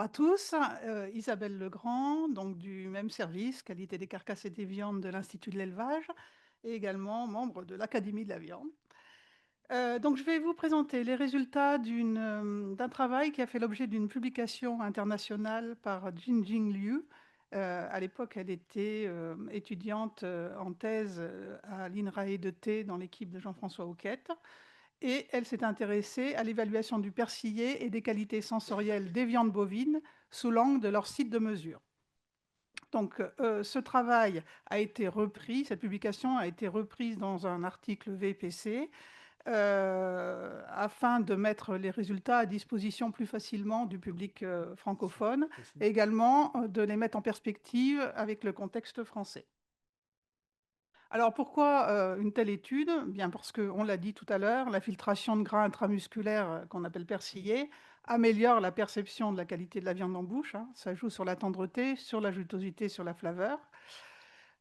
à tous, Isabelle Legrand, donc du même service, qualité des carcasses et des viandes de l'Institut de l'élevage, et également membre de l'Académie de la viande. Donc je vais vous présenter les résultats d'un travail qui a fait l'objet d'une publication internationale par Jinjing Liu. À l'époque, elle était étudiante en thèse à l'INRAE de Thé dans l'équipe de Jean-François Houquette. Et elle s'est intéressée à l'évaluation du persillé et des qualités sensorielles des viandes bovines sous l'angle de leur site de mesure. Donc, ce travail a été repris, cette publication a été reprise dans un article VPC afin de mettre les résultats à disposition plus facilement du public francophone et également de les mettre en perspective avec le contexte français. Alors pourquoi une telle étude? Bien parce qu'on l'a dit tout à l'heure, la filtration de gras intramusculaire qu'on appelle persillé améliore la perception de la qualité de la viande en bouche, hein. Ça joue sur la tendreté, sur la jutosité, sur la flaveur.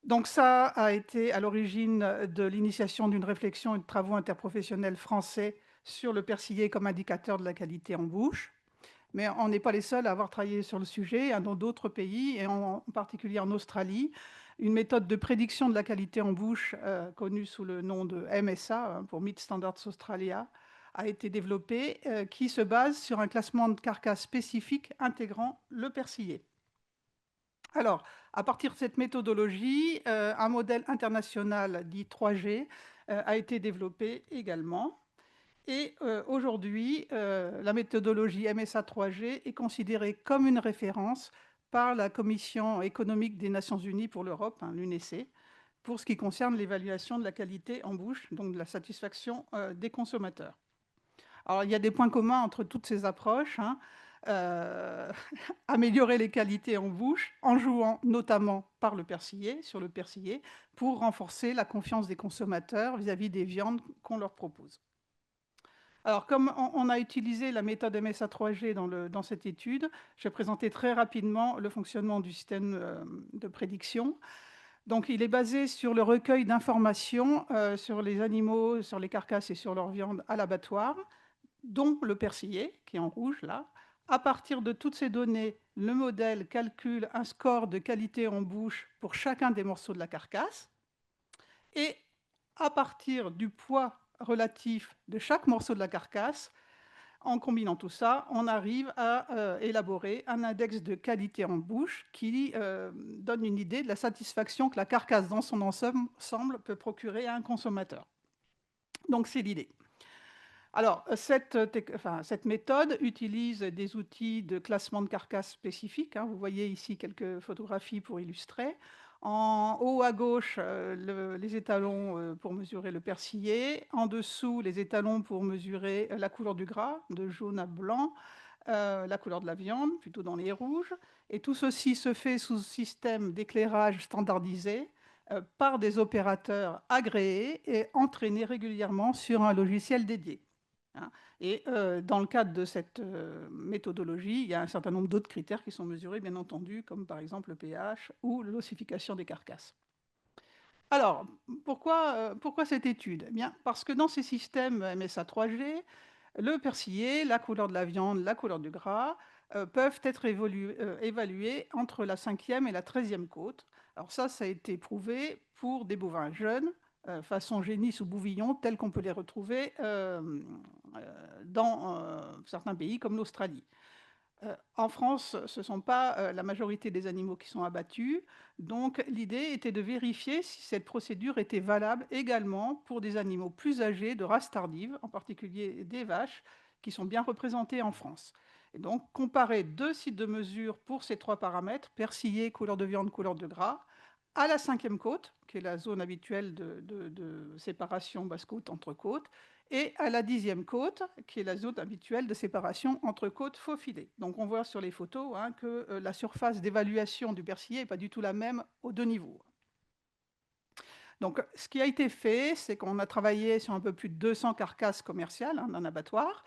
Donc ça a été à l'origine de l'initiation d'une réflexion et de travaux interprofessionnels français sur le persillé comme indicateur de la qualité en bouche. Mais on n'est pas les seuls à avoir travaillé sur le sujet. Dans d'autres pays, et en particulier en Australie, une méthode de prédiction de la qualité en bouche, connue sous le nom de MSA, hein, pour Meat Standards Australia, a été développée, qui se base sur un classement de carcasses spécifique intégrant le persillé. Alors, à partir de cette méthodologie, un modèle international dit 3G a été développé également. Et aujourd'hui, la méthodologie MSA 3G est considérée comme une référence par la Commission économique des Nations Unies pour l'Europe, hein, l'UNECE, pour ce qui concerne l'évaluation de la qualité en bouche, donc de la satisfaction des consommateurs. Alors, il y a des points communs entre toutes ces approches, hein. Euh, Améliorer les qualités en bouche en jouant notamment sur le persillé, pour renforcer la confiance des consommateurs vis-à-vis des viandes qu'on leur propose. Alors, comme on a utilisé la méthode MSA 3G dans cette étude, je vais présenter très rapidement le fonctionnement du système de prédiction. Donc, il est basé sur le recueil d'informations sur les animaux, sur les carcasses et sur leur viande à l'abattoir, dont le persillé, qui est en rouge là. À partir de toutes ces données, le modèle calcule un score de qualité en bouche pour chacun des morceaux de la carcasse. Et à partir du poids relatif de chaque morceau de la carcasse, en combinant tout ça, on arrive à élaborer un index de qualité en bouche qui donne une idée de la satisfaction que la carcasse dans son ensemble peut procurer à un consommateur. Donc c'est l'idée. Alors, cette méthode utilise des outils de classement de carcasses spécifiques, hein. Vous voyez ici quelques photographies pour illustrer. En haut à gauche, les étalons pour mesurer le persillé. En dessous, les étalons pour mesurer la couleur du gras, de jaune à blanc, la couleur de la viande, plutôt dans les rouges. Et tout ceci se fait sous système d'éclairage standardisé par des opérateurs agréés et entraînés régulièrement sur un logiciel dédié, hein. Et dans le cadre de cette méthodologie, il y a un certain nombre d'autres critères qui sont mesurés, bien entendu, comme par exemple le pH ou l'ossification des carcasses. Alors, pourquoi cette étude? Eh bien, parce que dans ces systèmes MSA 3G, le persillé, la couleur de la viande, la couleur du gras peuvent être évalués entre la 5e et la 13e côte. Alors ça a été prouvé pour des bovins jeunes, façon génisse ou bouvillon, tels qu'on peut les retrouver dans certains pays comme l'Australie. En France, ce ne sont pas la majorité des animaux qui sont abattus. Donc, l'idée était de vérifier si cette procédure était valable également pour des animaux plus âgés de race tardive, en particulier des vaches, qui sont bien représentées en France. Et donc, comparer deux sites de mesure pour ces trois paramètres, persillé, couleur de viande, couleur de gras, à la 5e côte, qui est la zone habituelle de séparation basse-côte entre côtes, et à la 10e côte, qui est la zone habituelle de séparation entre côtes faufilées. Donc on voit sur les photos, hein, que la surface d'évaluation du persillé n'est pas du tout la même aux deux niveaux. Donc ce qui a été fait, c'est qu'on a travaillé sur un peu plus de 200 carcasses commerciales, hein, d'un abattoir,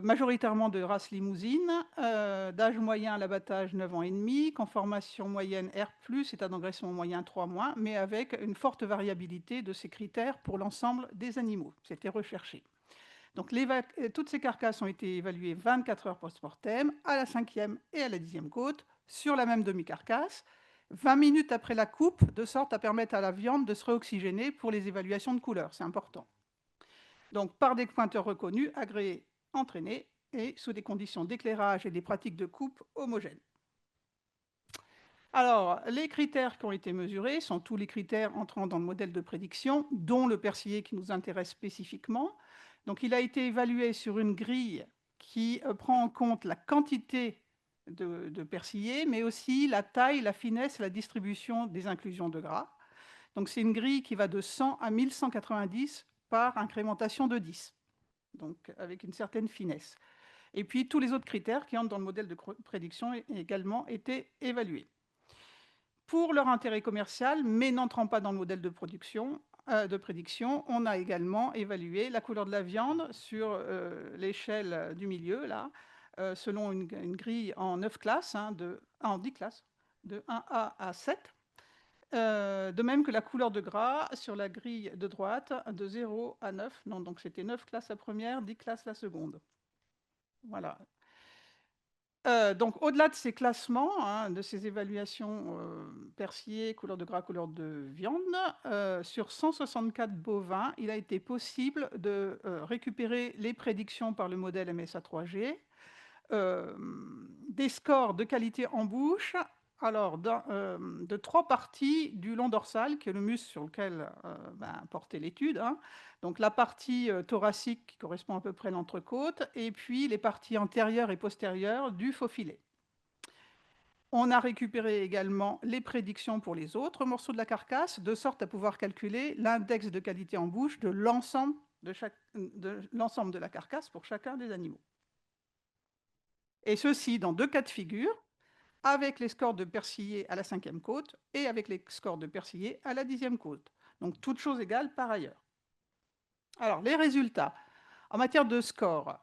majoritairement de race limousine, d'âge moyen à l'abattage 9 ans et demi, conformation moyenne R+, état d'engraissement moyen 3-, mais avec une forte variabilité de ces critères pour l'ensemble des animaux. C'était recherché. Donc, toutes ces carcasses ont été évaluées 24 heures post-mortem, à la 5e et à la 10e côte, sur la même demi-carcasse, 20 minutes après la coupe, de sorte à permettre à la viande de se réoxygéner pour les évaluations de couleur. C'est important. Donc, par des pointeurs reconnus, agréés, entraînés, et sous des conditions d'éclairage et des pratiques de coupe homogènes. Alors, les critères qui ont été mesurés sont tous les critères entrant dans le modèle de prédiction, dont le persillé qui nous intéresse spécifiquement. Donc, il a été évalué sur une grille qui prend en compte la quantité de persillé, mais aussi la taille, la finesse et la distribution des inclusions de gras. Donc, c'est une grille qui va de 100 à 1190 par incrémentation de 10, donc avec une certaine finesse. Et puis, tous les autres critères qui entrent dans le modèle de prédiction ont également été évalués. Pour leur intérêt commercial, mais n'entrant pas dans le modèle de prédiction, on a également évalué la couleur de la viande sur l'échelle du milieu, là, selon une grille en 9 classes, en 10 classes, de 1A à 7. De même que la couleur de gras sur la grille de droite, de 0 à 9. Non, donc c'était 9 classes la première, 10 classes la seconde. Voilà. Donc, au-delà de ces classements, de ces évaluations persillé, couleur de gras, couleur de viande, sur 164 bovins, il a été possible de récupérer les prédictions par le modèle MSA 3G, des scores de qualité en bouche, alors de 3 parties du long dorsal, qui est le muscle sur lequel portait l'étude. Donc la partie thoracique qui correspond à peu près à l'entrecôte, et puis les parties antérieures et postérieures du faux filet. On a récupéré également les prédictions pour les autres morceaux de la carcasse, de sorte à pouvoir calculer l'index de qualité en bouche de l'ensemble de la carcasse pour chacun des animaux. Et ceci dans 2 cas de figure, avec les scores de persillé à la 5e côte et avec les scores de persillé à la 10e côte. Donc, toutes choses égales par ailleurs. Alors, les résultats. En matière de score,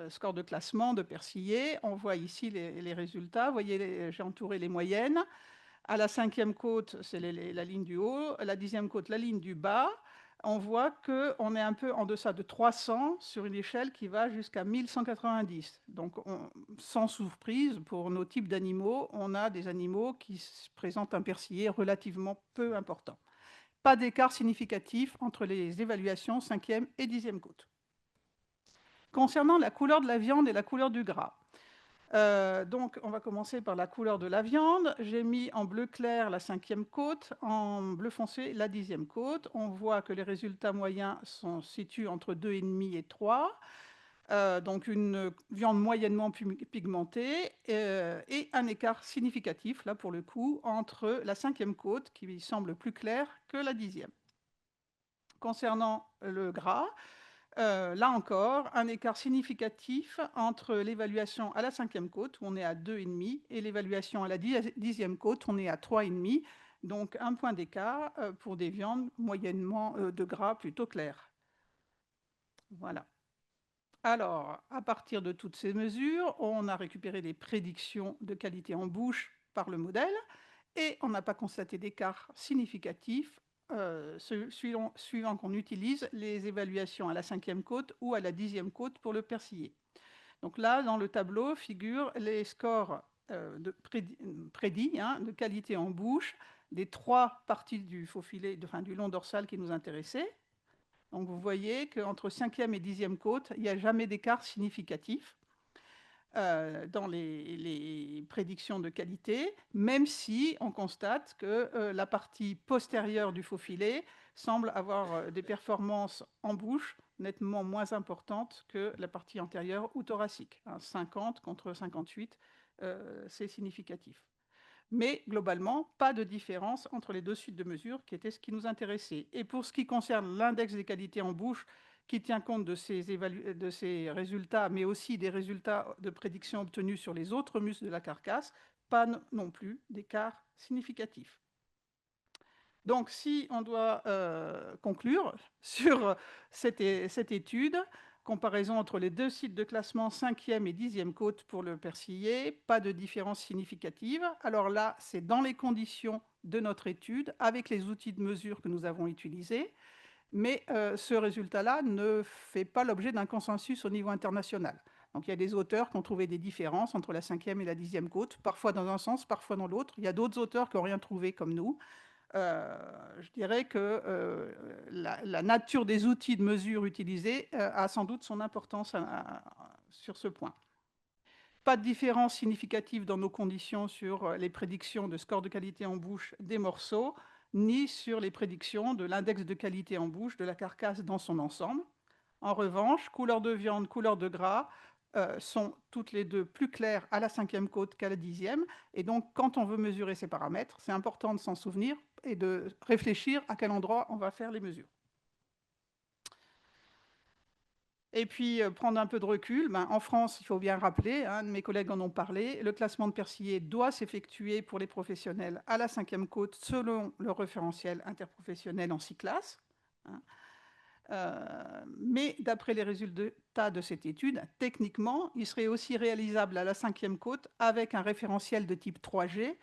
score de classement, de persillé, on voit ici les résultats. Vous voyez, j'ai entouré les moyennes. À la 5e côte, c'est la ligne du haut. À la 10e côte, la ligne du bas. On voit qu'on est un peu en deçà de 300 sur une échelle qui va jusqu'à 1190. Donc, sans surprise, pour nos types d'animaux, on a des animaux qui présentent un persillé relativement peu important. Pas d'écart significatif entre les évaluations 5e et 10e côte. Concernant la couleur de la viande et la couleur du gras, donc on va commencer par la couleur de la viande. J'ai mis en bleu clair la 5e côte, en bleu foncé la 10e côte. On voit que les résultats moyens sont situés entre 2,5 et 3. Donc une viande moyennement pigmentée et un écart significatif, là pour le coup, entre la 5e côte, qui semble plus claire, que la 10e. Concernant le gras, là encore, un écart significatif entre l'évaluation à la 5e côte, où on est à 2,5, et l'évaluation à la 10e côte, on est à 3,5. Donc un point d'écart pour des viandes moyennement de gras plutôt claires. Voilà. Alors, à partir de toutes ces mesures, on a récupéré des prédictions de qualité en bouche par le modèle, et on n'a pas constaté d'écart significatif suivant qu'on utilise les évaluations à la 5e côte ou à la 10e côte pour le persillé. Donc là, dans le tableau, figurent les scores prédits de qualité en bouche des 3 parties du faux filet, du long dorsal qui nous intéressait. Donc vous voyez qu'entre 5e et 10e côte, il n'y a jamais d'écart significatif dans les prédictions de qualité, même si on constate que la partie postérieure du faux filet semble avoir des performances en bouche nettement moins importantes que la partie antérieure ou thoracique. 50 contre 58, c'est significatif. Mais globalement, pas de différence entre les 2 suites de mesures, qui était ce qui nous intéressait. Et pour ce qui concerne l'index des qualités en bouche, qui tient compte de ces résultats, mais aussi des résultats de prédiction obtenus sur les autres muscles de la carcasse, pas non plus d'écart significatif. Donc, si on doit conclure sur cette étude, comparaison entre les 2 sites de classement 5e et 10e côte pour le persillé, pas de différence significative. Alors là, c'est dans les conditions de notre étude, avec les outils de mesure que nous avons utilisés. Mais ce résultat-là ne fait pas l'objet d'un consensus au niveau international. Donc il y a des auteurs qui ont trouvé des différences entre la 5e et la 10e côte, parfois dans un sens, parfois dans l'autre. Il y a d'autres auteurs qui n'ont rien trouvé comme nous. Je dirais que la nature des outils de mesure utilisés a sans doute son importance sur ce point. Pas de différence significative dans nos conditions sur les prédictions de score de qualité en bouche des morceaux, ni sur les prédictions de l'index de qualité en bouche de la carcasse dans son ensemble. En revanche, couleur de viande, couleur de gras sont toutes les deux plus claires à la 5e côte qu'à la 10e. Et donc, quand on veut mesurer ces paramètres, c'est important de s'en souvenir et de réfléchir à quel endroit on va faire les mesures. Et puis, prendre un peu de recul, en France, il faut bien rappeler, un de mes collègues en ont parlé, le classement de persillés doit s'effectuer pour les professionnels à la 5e côte selon le référentiel interprofessionnel en 6 classes. Mais d'après les résultats de cette étude, techniquement, il serait aussi réalisable à la 5e côte avec un référentiel de type 3G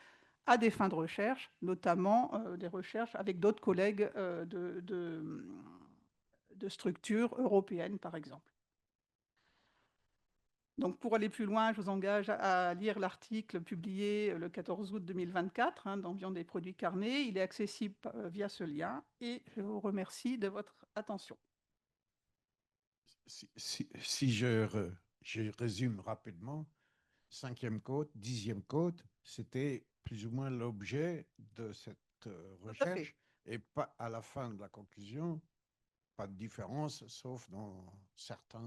à des fins de recherche, notamment des recherches avec d'autres collègues de structures européennes, par exemple. Donc, pour aller plus loin, je vous engage à lire l'article publié le 14 août 2024 dans Viande et produits carnés. Il est accessible via ce lien et je vous remercie de votre attention. Si je résume rapidement, 5e côte, 10e côte, c'était plus ou moins l'objet de cette recherche et pas à la fin de la conclusion, pas de différence, sauf dans certains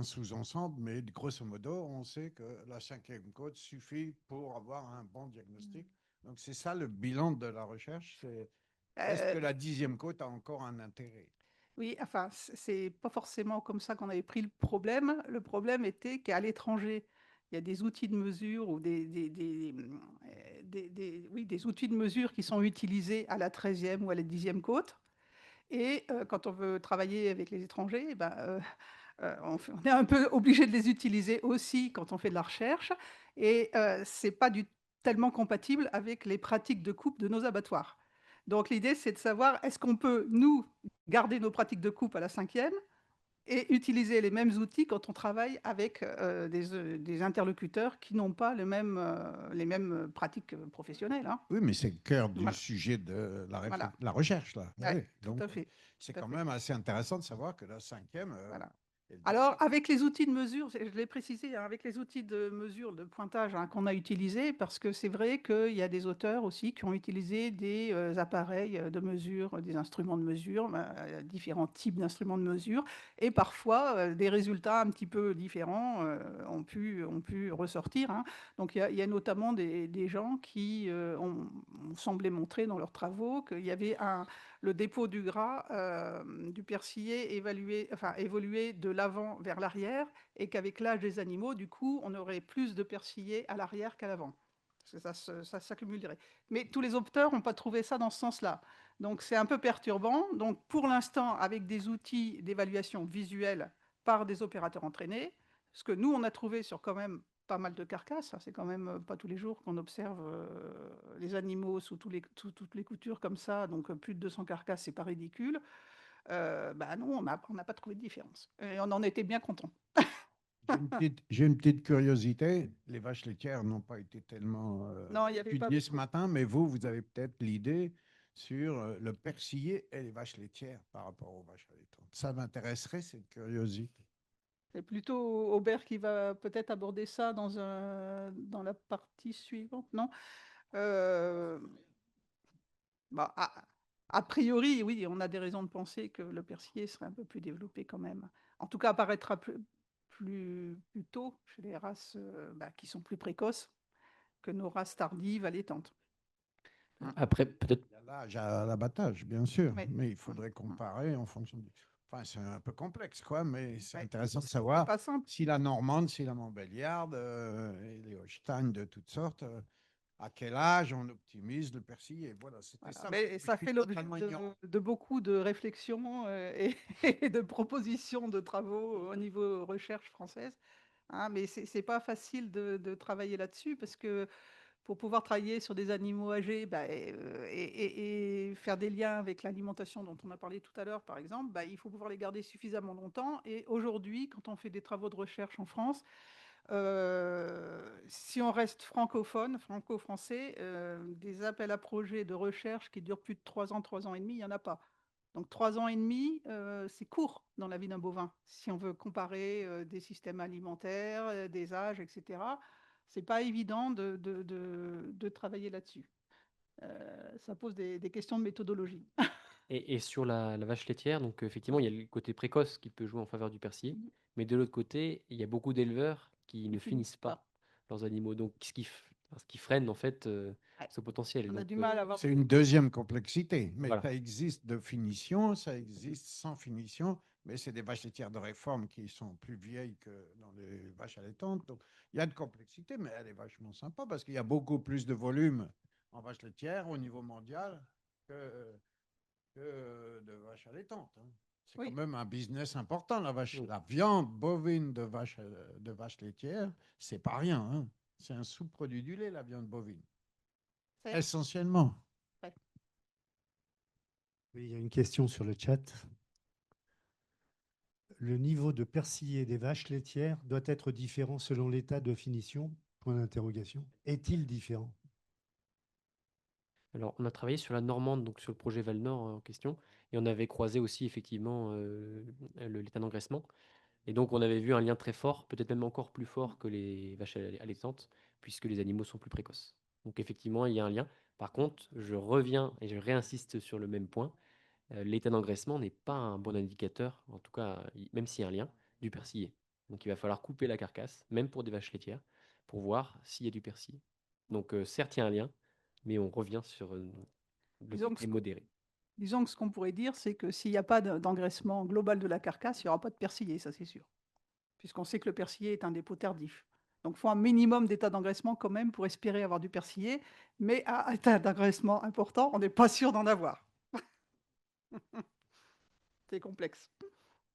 sous-ensembles, mais grosso modo, on sait que la 5e côte suffit pour avoir un bon diagnostic. Donc c'est ça le bilan de la recherche, c'est est-ce que la 10e côte a encore un intérêt? Oui, enfin, c'est pas forcément comme ça qu'on avait pris le problème. Le problème était qu'à l'étranger, il y a des outils de mesure ou des outils de mesure qui sont utilisés à la 13e ou à la 10e côte. Et quand on veut travailler avec les étrangers, on est un peu obligé de les utiliser aussi quand on fait de la recherche. Et ce n'est pas tellement compatible avec les pratiques de coupe de nos abattoirs. Donc l'idée, c'est de savoir, est-ce qu'on peut, nous, garder nos pratiques de coupe à la 5e et utiliser les mêmes outils quand on travaille avec des interlocuteurs qui n'ont pas les mêmes pratiques professionnelles. Oui, mais c'est le cœur du Voilà. sujet de Voilà. la recherche, là. Ouais, Oui. tout Donc, à fait. c'est Tout à quand fait. même assez intéressant de savoir que la 5e Voilà. est Alors, avec les outils de mesure, je l'ai précisé, avec les outils de mesure de pointage qu'on a utilisés, parce que c'est vrai qu'il y a des auteurs aussi qui ont utilisé des appareils de mesure, des instruments de mesure, différents types d'instruments de mesure, et parfois des résultats un petit peu différents ont pu ressortir. Donc, il y a notamment des gens qui ont semblé montrer dans leurs travaux qu'il y avait le dépôt du gras du persillé évoluait de l'avant vers l'arrière et qu'avec l'âge des animaux, du coup, on aurait plus de persillé à l'arrière qu'à l'avant. Ça s'accumulerait. Mais tous les auteurs n'ont pas trouvé ça dans ce sens-là. Donc c'est un peu perturbant. Donc pour l'instant, avec des outils d'évaluation visuelle par des opérateurs entraînés, ce que nous, on a trouvé sur quand même pas mal de carcasses. C'est quand même pas tous les jours qu'on observe les animaux sous toutes les coutures comme ça. Donc plus de 200 carcasses, c'est pas ridicule. Non, on n'a pas trouvé de différence. Et on en était bien contents. J'ai une petite curiosité. Les vaches laitières n'ont pas été tellement Non, il n'y avait pas étudiées ce beaucoup. matin, mais vous avez peut-être l'idée sur le persillé et les vaches laitières par rapport aux vaches allaitantes. Ça m'intéresserait, cette curiosité. C'est plutôt Aubert qui va peut-être aborder ça dans la partie suivante, non? Euh, bah, a priori, oui, on a des raisons de penser que le persillé serait un peu plus développé quand même. En tout cas, apparaîtra plus tôt chez les races qui sont plus précoces que nos races tardives allaitantes. Après, peut-être. Il y a l'âge à l'abattage, bien sûr, Oui. mais il faudrait comparer en fonction du. Enfin, c'est un peu complexe, quoi, mais c'est Ouais. intéressant de C'est savoir pas simple. si la normande, si la montbéliarde, et les Holstein de toutes sortes, à quel âge on optimise le persillé. Voilà, c'était Voilà. ça. Mais Je ça suis fait l'objet totalement ignorant. de beaucoup de réflexions et de propositions de travaux au niveau recherche française. Mais c'est pas facile de travailler là-dessus parce que pour pouvoir travailler sur des animaux âgés et faire des liens avec l'alimentation dont on a parlé tout à l'heure, par exemple, il faut pouvoir les garder suffisamment longtemps. Et aujourd'hui, quand on fait des travaux de recherche en France, si on reste francophone, franco-français, des appels à projets de recherche qui durent plus de 3 ans et demi, il n'y en a pas. Donc 3 ans et demi, c'est court dans la vie d'un bovin. Si on veut comparer des systèmes alimentaires, des âges, etc., c'est pas évident de travailler là-dessus. Ça pose des questions de méthodologie. Et sur la vache laitière, donc effectivement, il y a le côté précoce qui peut jouer en faveur du persillé, mais de l'autre côté, il y a beaucoup d'éleveurs qui ne finissent pas leurs animaux, donc ce qui freine en fait Ouais. ce potentiel. On a Donc, du mal à avoir. C'est une deuxième complexité, mais Voilà. ça existe de finition, ça existe sans finition, mais c'est des vaches laitières de réforme qui sont plus vieilles que dans les vaches allaitantes. Donc, il y a de complexité, mais elle est vachement sympa parce qu'il y a beaucoup plus de volume en vaches laitières au niveau mondial que de vaches allaitantes. Hein. C'est Oui. quand même un business important, la vache. Oui. La viande bovine de vache laitière, c'est pas rien. Hein. C'est un sous-produit du lait, la viande bovine. Essentiellement. Oui, il y a une question sur le chat. Le niveau de persillé des vaches laitières doit être différent selon l'état de finition? Point d'interrogation. Est-il différent? Alors, on a travaillé sur la Normande, donc sur le projet Val-Nord en question, et on avait croisé aussi effectivement l'état d'engraissement. Et donc, on avait vu un lien très fort, peut-être même encore plus fort que les vaches allaitantes, puisque les animaux sont plus précoces. Donc, effectivement, il y a un lien. Par contre, je reviens et je réinsiste sur le même point. L'état d'engraissement n'est pas un bon indicateur, en tout cas, même s'il y a un lien, du persillé. Donc, il va falloir couper la carcasse, même pour des vaches laitières, pour voir s'il y a du persillé. Donc, certes, il y a un lien, mais on revient sur le côté modéré. Disons que ce qu'on pourrait dire, c'est que s'il n'y a pas d'engraissement global de la carcasse, il n'y aura pas de persillé, ça c'est sûr. Puisqu'on sait que le persillé est un dépôt tardif. Donc il faut un minimum d'état d'engraissement quand même pour espérer avoir du persillé, mais à état d'engraissement important, on n'est pas sûr d'en avoir. C'est complexe.